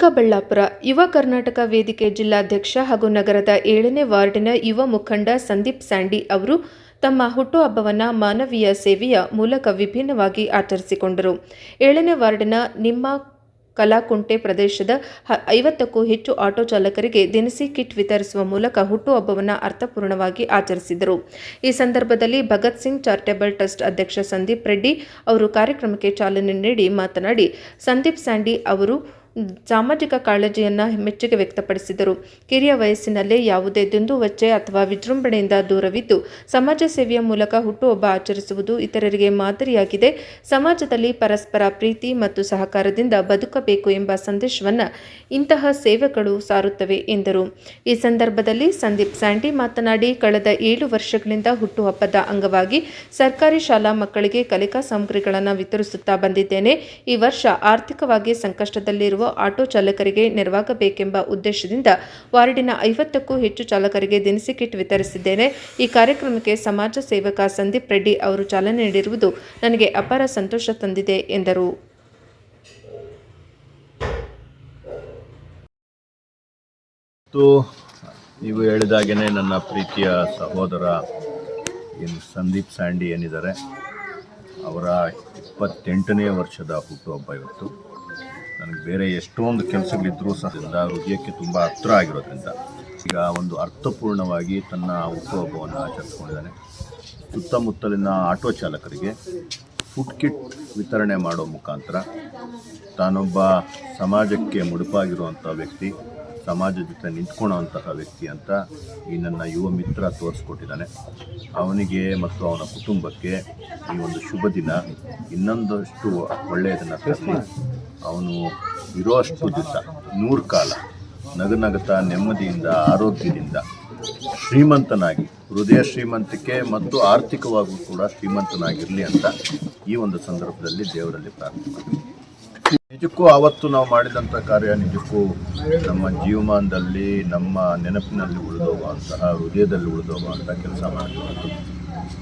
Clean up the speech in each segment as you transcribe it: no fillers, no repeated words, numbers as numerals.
ಚಿಕ್ಕಬಳ್ಳಾಪುರ ಯುವ ಕರ್ನಾಟಕ ವೇದಿಕೆ ಜಿಲ್ಲಾಧ್ಯಕ್ಷ ಹಾಗೂ ನಗರದ 7ನೇ ವಾರ್ಡಿನ ಯುವ ಮುಖಂಡ ಸಂದೀಪ್ ಸ್ಯಾಂಡಿ ಅವರು ತಮ್ಮ ಹುಟ್ಟುಹಬ್ಬವನ್ನು ಮಾನವೀಯ ಸೇವೆಯ ಮೂಲಕ ವಿಭಿನ್ನವಾಗಿ ಆಚರಿಸಿಕೊಂಡರು. 7ನೇ ವಾರ್ಡಿನ ನಿಮ್ಮ ಕಲಾಕುಂಟೆ ಪ್ರದೇಶದ 50ಕ್ಕೂ ಹೆಚ್ಚು ಆಟೋ ಚಾಲಕರಿಗೆ ದಿನಸಿ ಕಿಟ್ ವಿತರಿಸುವ ಮೂಲಕ ಹುಟ್ಟುಹಬ್ಬವನ್ನು ಅರ್ಥಪೂರ್ಣವಾಗಿ ಆಚರಿಸಿದರು. ಈ ಸಂದರ್ಭದಲ್ಲಿ ಭಗತ್ ಸಿಂಗ್ ಚಾರಿಟೇಬಲ್ ಟ್ರಸ್ಟ್ ಅಧ್ಯಕ್ಷ ಸಂದೀಪ್ ರೆಡ್ಡಿ ಅವರು ಕಾರ್ಯಕ್ರಮಕ್ಕೆ ಚಾಲನೆ ನೀಡಿ ಮಾತನಾಡಿ, ಸಂದೀಪ್ ಸ್ಯಾಂಡಿ ಅವರು ಸಾಮಾಜಿಕ ಕಾಳಜಿಯನ್ನು ಮೆಚ್ಚುಗೆ ವ್ಯಕ್ತಪಡಿಸಿದರು. ಕಿರಿಯ ವಯಸ್ಸಿನಲ್ಲೇ ಯಾವುದೇ ದುಂದುವೆಚ್ಚ ಅಥವಾ ವಿಜೃಂಭಣೆಯಿಂದ ದೂರವಿದ್ದು ಸಮಾಜ ಸೇವೆಯ ಮೂಲಕ ಹುಟ್ಟುಹಬ್ಬ ಆಚರಿಸುವುದು ಇತರರಿಗೆ ಮಾದರಿಯಾಗಿದೆ. ಸಮಾಜದಲ್ಲಿ ಪರಸ್ಪರ ಪ್ರೀತಿ ಮತ್ತು ಸಹಕಾರದಿಂದ ಬದುಕಬೇಕು ಎಂಬ ಸಂದೇಶವನ್ನು ಇಂತಹ ಸೇವೆಗಳು ಸಾರುತ್ತವೆ ಎಂದರು. ಈ ಸಂದರ್ಭದಲ್ಲಿ ಸಂದೀಪ್ ಸ್ಯಾಂಡಿ ಮಾತನಾಡಿ, ಕಳೆದ 7 ವರ್ಷಗಳಿಂದ ಹುಟ್ಟುಹಬ್ಬದ ಅಂಗವಾಗಿ ಸರ್ಕಾರಿ ಶಾಲಾ ಮಕ್ಕಳಿಗೆ ಕಲಿಕಾ ಸಾಮಗ್ರಿಗಳನ್ನು ವಿತರಿಸುತ್ತಾ ಬಂದಿದ್ದೇನೆ. ಈ ವರ್ಷ ಆರ್ಥಿಕವಾಗಿ ಸಂಕಷ್ಟದಲ್ಲಿರುವ ಆಟೋ ಚಾಲಕರಿಗೆ ನೆರವಾಗಬೇಕೆಂಬ ಉದ್ದೇಶದಿಂದ ವಾರ್ಡಿನ 50ಕ್ಕೂ ಹೆಚ್ಚು ಚಾಲಕರಿಗೆ ದಿನಸಿ ಕಿಟ್ ವಿತರಿಸಿದ್ದೇನೆ. ಈ ಕಾರ್ಯಕ್ರಮಕ್ಕೆ ಸಮಾಜ ಸೇವಕ ಸಂದೀಪ್ ರೆಡ್ಡಿ ಅವರು ಚಾಲನೆ ನೀಡಿರುವುದು ನನಗೆ ಅಪಾರ ಸಂತೋಷ ತಂದಿದೆ ಎಂದರು. ನೀವು ಹೇಳಿದಾಗೇನೆ ನನ್ನ ಪ್ರೀತಿಯ ಸಹೋದರ ಸಂದೀಪ್ ಸ್ಯಾಂಡಿ ಏನಿದ್ದಾರೆ ಅವರ 28ನೇ ವರ್ಷದ ಹುಟ್ಟುಹಬ್ಬ ಇವತ್ತು. ನನಗೆ ಬೇರೆ ಎಷ್ಟೊಂದು ಕೆಲಸಗಳಿದ್ದರೂ ಸಹ ಹೃದಯಕ್ಕೆ ತುಂಬ ಹತ್ತಿರ ಆಗಿರೋದ್ರಿಂದ ಈಗ ಒಂದು ಅರ್ಥಪೂರ್ಣವಾಗಿ ತನ್ನ ಹುಟ್ಟುಹಬ್ಬವನ್ನು ಆಚರಿಸ್ಕೊಂಡಿದ್ದಾನೆ. ಸುತ್ತಮುತ್ತಲಿನ ಆಟೋ ಚಾಲಕರಿಗೆ ಫುಡ್ ಕಿಟ್ ವಿತರಣೆ ಮಾಡೋ ಮುಖಾಂತರ ತಾನೊಬ್ಬ ಸಮಾಜಕ್ಕೆ ಮುಡುಪಾಗಿರುವಂಥ ವ್ಯಕ್ತಿ, ಸಮಾಜ ಜೊತೆ ನಿಂತ್ಕೊಳ್ಳೋವಂತಹ ವ್ಯಕ್ತಿ ಅಂತ ಈ ನನ್ನ ಯುವ ಮಿತ್ರ ತೋರಿಸ್ಕೊಟ್ಟಿದ್ದಾನೆ. ಅವನಿಗೆ ಮತ್ತು ಅವನ ಕುಟುಂಬಕ್ಕೆ ಈ ಒಂದು ಶುಭ ದಿನ ಇನ್ನೊಂದಷ್ಟು ಒಳ್ಳೆಯದನ್ನು ತರಲಿ. ಅವನು ಇರೋಷ್ಟು ದಿವಸ 100 ಕಾಲ ನಗನಗುತ್ತಾ ನೆಮ್ಮದಿಯಿಂದ ಆರೋಗ್ಯದಿಂದ ಶ್ರೀಮಂತನಾಗಿ, ಹೃದಯ ಶ್ರೀಮಂತಿಕೆ ಮತ್ತು ಆರ್ಥಿಕವಾಗೂ ಕೂಡ ಶ್ರೀಮಂತನಾಗಿರಲಿ ಅಂತ ಈ ಒಂದು ಸಂದರ್ಭದಲ್ಲಿ ದೇವರಲ್ಲಿ ಪ್ರಾರ್ಥನೆ ಮಾಡ್ತೀನಿ. ನಿಜಕ್ಕೂ ಆವತ್ತು ನಾವು ಮಾಡಿದಂಥ ಕಾರ್ಯ ನಿಜಕ್ಕೂ ನಮ್ಮ ಜೀವಮಾನದಲ್ಲಿ ನಮ್ಮ ನೆನಪಿನಲ್ಲಿ ಉಳಿದೋಗುವಂತಹ, ಹೃದಯದಲ್ಲಿ ಉಳಿದೋಗುವಂಥ ಕೆಲಸ ಮಾಡಿದ್ದು.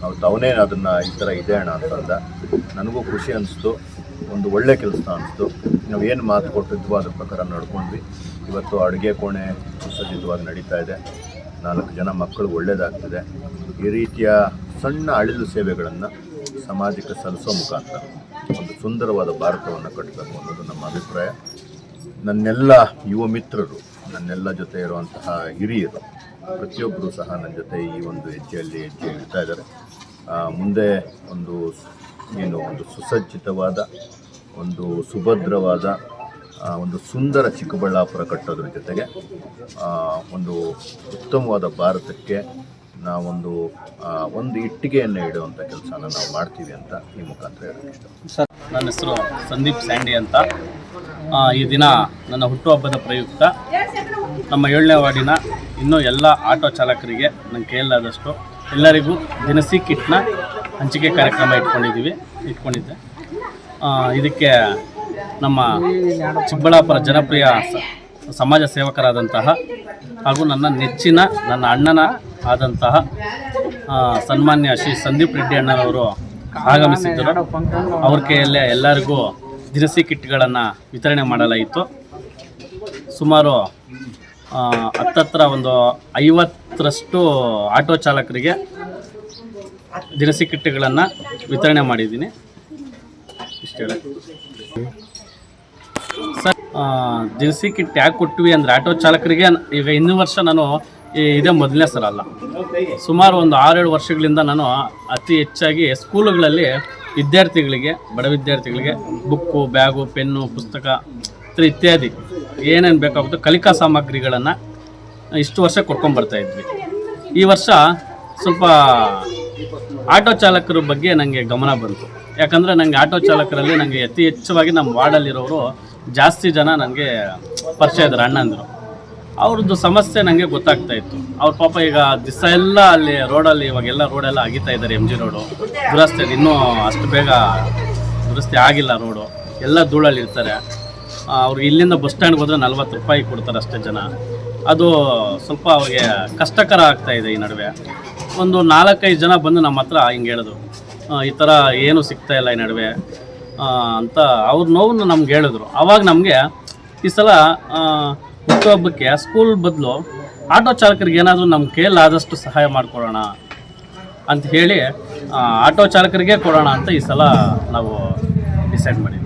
ಅವತ್ತು ಅವನೇ ಅದನ್ನು ಈ ಥರ ಇದೆ ಅಣ್ಣ ಅಂತಂದ. ನನಗೂ ಖುಷಿ ಅನಿಸ್ತು, ಒಂದು ಒಳ್ಳೆ ಕೆಲಸ ಅನಿಸ್ತು. ನಾವು ಏನು ಮಾತು ಕೊಟ್ಟಿದ್ವೋ ಅದ್ರ ಪ್ರಕಾರ ನಡ್ಕೊಂಡ್ವಿ. ಇವತ್ತು ಅಡುಗೆ ಕೋಣೆ ಸುಸಜ್ಜಿತವಾಗಿ ನಡೀತಾ ಇದೆ. 4 ಜನ ಮಕ್ಕಳು ಒಳ್ಳೆಯದಾಗ್ತಿದೆ. ಈ ರೀತಿಯ ಸಣ್ಣ ಅಳಿಲು ಸೇವೆಗಳನ್ನು ಸಮಾಜಕ್ಕೆ ಸಲ್ಲಿಸೋ ಮುಖಾಂತರ ಒಂದು ಸುಂದರವಾದ ಭಾರತವನ್ನು ಕಟ್ಟಬೇಕು ಅನ್ನೋದು ನಮ್ಮ ಅಭಿಪ್ರಾಯ. ನನ್ನೆಲ್ಲ ಯುವ ಮಿತ್ರರು, ನನ್ನೆಲ್ಲ ಜೊತೆ ಇರುವಂತಹ ಹಿರಿಯರು ಪ್ರತಿಯೊಬ್ಬರು ಸಹ ನನ್ನ ಜೊತೆ ಈ ಒಂದು ಹೆಜ್ಜೆ ಇಡ್ತಾ ಇದ್ದಾರೆ. ಮುಂದೆ ಒಂದು ಸುಸಜ್ಜಿತವಾದ, ಒಂದು ಸುಭದ್ರವಾದ, ಒಂದು ಸುಂದರ ಚಿಕ್ಕಬಳ್ಳಾಪುರ ಕಟ್ಟೋದ್ರ ಜೊತೆಗೆ ಒಂದು ಉತ್ತಮವಾದ ಭಾರತಕ್ಕೆ ನಾವೊಂದು ಇಟ್ಟಿಗೆಯನ್ನು ಇಡುವಂಥ ಕೆಲಸನ ನಾವು ಮಾಡ್ತೀವಿ ಅಂತ ಈ ಮುಖಾಂತರ ಹೇಳೋಕ್ಕೆ ಇಷ್ಟ. ಸರ್, ನನ್ನ ಹೆಸರು ಸಂದೀಪ್ ಸ್ಯಾಂಡಿ ಅಂತ. ಈ ದಿನ ನನ್ನ ಹುಟ್ಟುಹಬ್ಬದ ಪ್ರಯುಕ್ತ ನಮ್ಮ 7ನೇ ವಾರ್ಡಿನ ಇನ್ನೂ ಎಲ್ಲ ಆಟೋ ಚಾಲಕರಿಗೆ ನನ್ನ ಕೈಯಲ್ಲಾದಷ್ಟು ಎಲ್ಲರಿಗೂ ದಿನಸಿ ಕಿಟ್ನ ಹಂಚಿಕೆ ಕಾರ್ಯಕ್ರಮ ಇಟ್ಕೊಂಡಿದ್ದೆ. ಇದಕ್ಕೆ ನಮ್ಮ ಚಿಕ್ಕಬಳ್ಳಾಪುರ ಜನಪ್ರಿಯ ಸಮಾಜ ಸೇವಕರಾದಂತಹ ಹಾಗೂ ನನ್ನ ನೆಚ್ಚಿನ ನನ್ನ ಅಣ್ಣನ ಆದಂತಹ ಸನ್ಮಾನ್ಯ ಶ್ರೀ ಸಂದೀಪ್ ರೆಡ್ಡಿ ಅಣ್ಣನವರು ಆಗಮಿಸಿದ್ದರು. ಅವ್ರ ಕೈಯಲ್ಲೇ ಎಲ್ಲರಿಗೂ ದಿನಸಿ ಕಿಟ್ಗಳನ್ನು ವಿತರಣೆ ಮಾಡಲಾಯಿತು. ಸುಮಾರು ಹತ್ತತ್ರ ಒಂದು 50ರಷ್ಟು ಆಟೋ ಚಾಲಕರಿಗೆ ದಿನಸಿ ಕಿಟ್ಗಳನ್ನು ವಿತರಣೆ ಮಾಡಿದ್ದೀನಿ. ಇಷ್ಟೇ ಸರ್. ದಿನಸಿ ಕಿಟ್ ಯಾಕೆ ಕೊಟ್ವಿ ಅಂದರೆ, ಆಟೋ ಚಾಲಕರಿಗೆ ಈಗ 1 ವರ್ಷ ನಾನು ಇದೇ ಮೊದಲನೇ ಸಲ ಅಲ್ಲ, ಸುಮಾರು ಒಂದು 6-7 ವರ್ಷಗಳಿಂದ ನಾನು ಅತಿ ಹೆಚ್ಚಾಗಿ ಸ್ಕೂಲುಗಳಲ್ಲಿ ವಿದ್ಯಾರ್ಥಿಗಳಿಗೆ, ಬಡ ವಿದ್ಯಾರ್ಥಿಗಳಿಗೆ ಬುಕ್ಕು, ಬ್ಯಾಗು, ಪೆನ್ನು, ಪುಸ್ತಕ ಇತ್ಯಾದಿ ಏನೇನು ಬೇಕಾಗುತ್ತೋ ಕಲಿಕಾ ಸಾಮಗ್ರಿಗಳನ್ನು ಇಷ್ಟು ವರ್ಷ ಕೊಟ್ಕೊಂಡ್ಬರ್ತಾಯಿದ್ವಿ. ಈ ವರ್ಷ ಸ್ವಲ್ಪ ಆಟೋ ಚಾಲಕರ ಬಗ್ಗೆ ನನಗೆ ಗಮನ ಬಂತು. ಯಾಕಂದರೆ ನನಗೆ ಆಟೋ ಚಾಲಕರಲ್ಲಿ ನನಗೆ ಅತಿ ಹೆಚ್ಚವಾಗಿ ನಮ್ಮ ವಾರ್ಡಲ್ಲಿರೋರು ಜಾಸ್ತಿ ಜನ ನನಗೆ ಪರಿಚಯ ಇದ್ದಾರೆ, ಅಣ್ಣಂದರು. ಅವ್ರದ್ದು ಸಮಸ್ಯೆ ನನಗೆ ಗೊತ್ತಾಗ್ತಾ ಇತ್ತು. ಅವ್ರ ಪಾಪ ಈಗ ದಿವಸ ಎಲ್ಲ ಅಲ್ಲಿ ರೋಡಲ್ಲಿ ಇವಾಗೆಲ್ಲ ರೋಡೆಲ್ಲ ಅಗಿತಾ ಇದ್ದಾರೆ. MG ರೋಡು ದುರಸ್ತಿ, ಇನ್ನೂ ಅಷ್ಟು ಬೇಗ ದುರಸ್ತಿ ಆಗಿಲ್ಲ. ರೋಡು ಎಲ್ಲ ಧೂಳಲ್ಲಿ ಇರ್ತಾರೆ. ಅವ್ರಿಗೆ ಇಲ್ಲಿಂದ ಬಸ್ ಸ್ಟ್ಯಾಂಡ್ಗೆ ಹೋದರೆ 40 ರೂಪಾಯಿ ಕೊಡ್ತಾರೆ ಅಷ್ಟೇ ಜನ. ಅದು ಸ್ವಲ್ಪ ಅವ್ರಿಗೆ ಕಷ್ಟಕರ ಆಗ್ತಾಯಿದೆ. ಈ ನಡುವೆ ಒಂದು 4-5 ಜನ ಬಂದು ನಮ್ಮ ಹತ್ರ ಹಿಂಗೆ ಹೇಳಿದ್ರು, ಈ ಥರ ಏನೂ ಸಿಗ್ತಾಯಿಲ್ಲ ಈ ನಡುವೆ ಅಂತ ಅವ್ರ ನೋವನ್ನು ನಮ್ಗೆ ಹೇಳಿದ್ರು. ಆವಾಗ ನಮಗೆ ಈ ಸಲ ಹುಟ್ಟುಹಬ್ಬಕ್ಕೆ ಸ್ಕೂಲ್ ಬದಲು ಆಟೋ ಚಾಲಕರಿಗೆ ಏನಾದರೂ ನಮ್ಮ ಕೈಲಾದಷ್ಟು ಸಹಾಯ ಮಾಡಿಕೊಡೋಣ ಅಂತ ಹೇಳಿ ಆಟೋ ಚಾಲಕರಿಗೆ ಕೊಡೋಣ ಅಂತ ಈ ಸಲ ನಾವು ಡಿಸೈಡ್ ಮಾಡಿದ್ವಿ.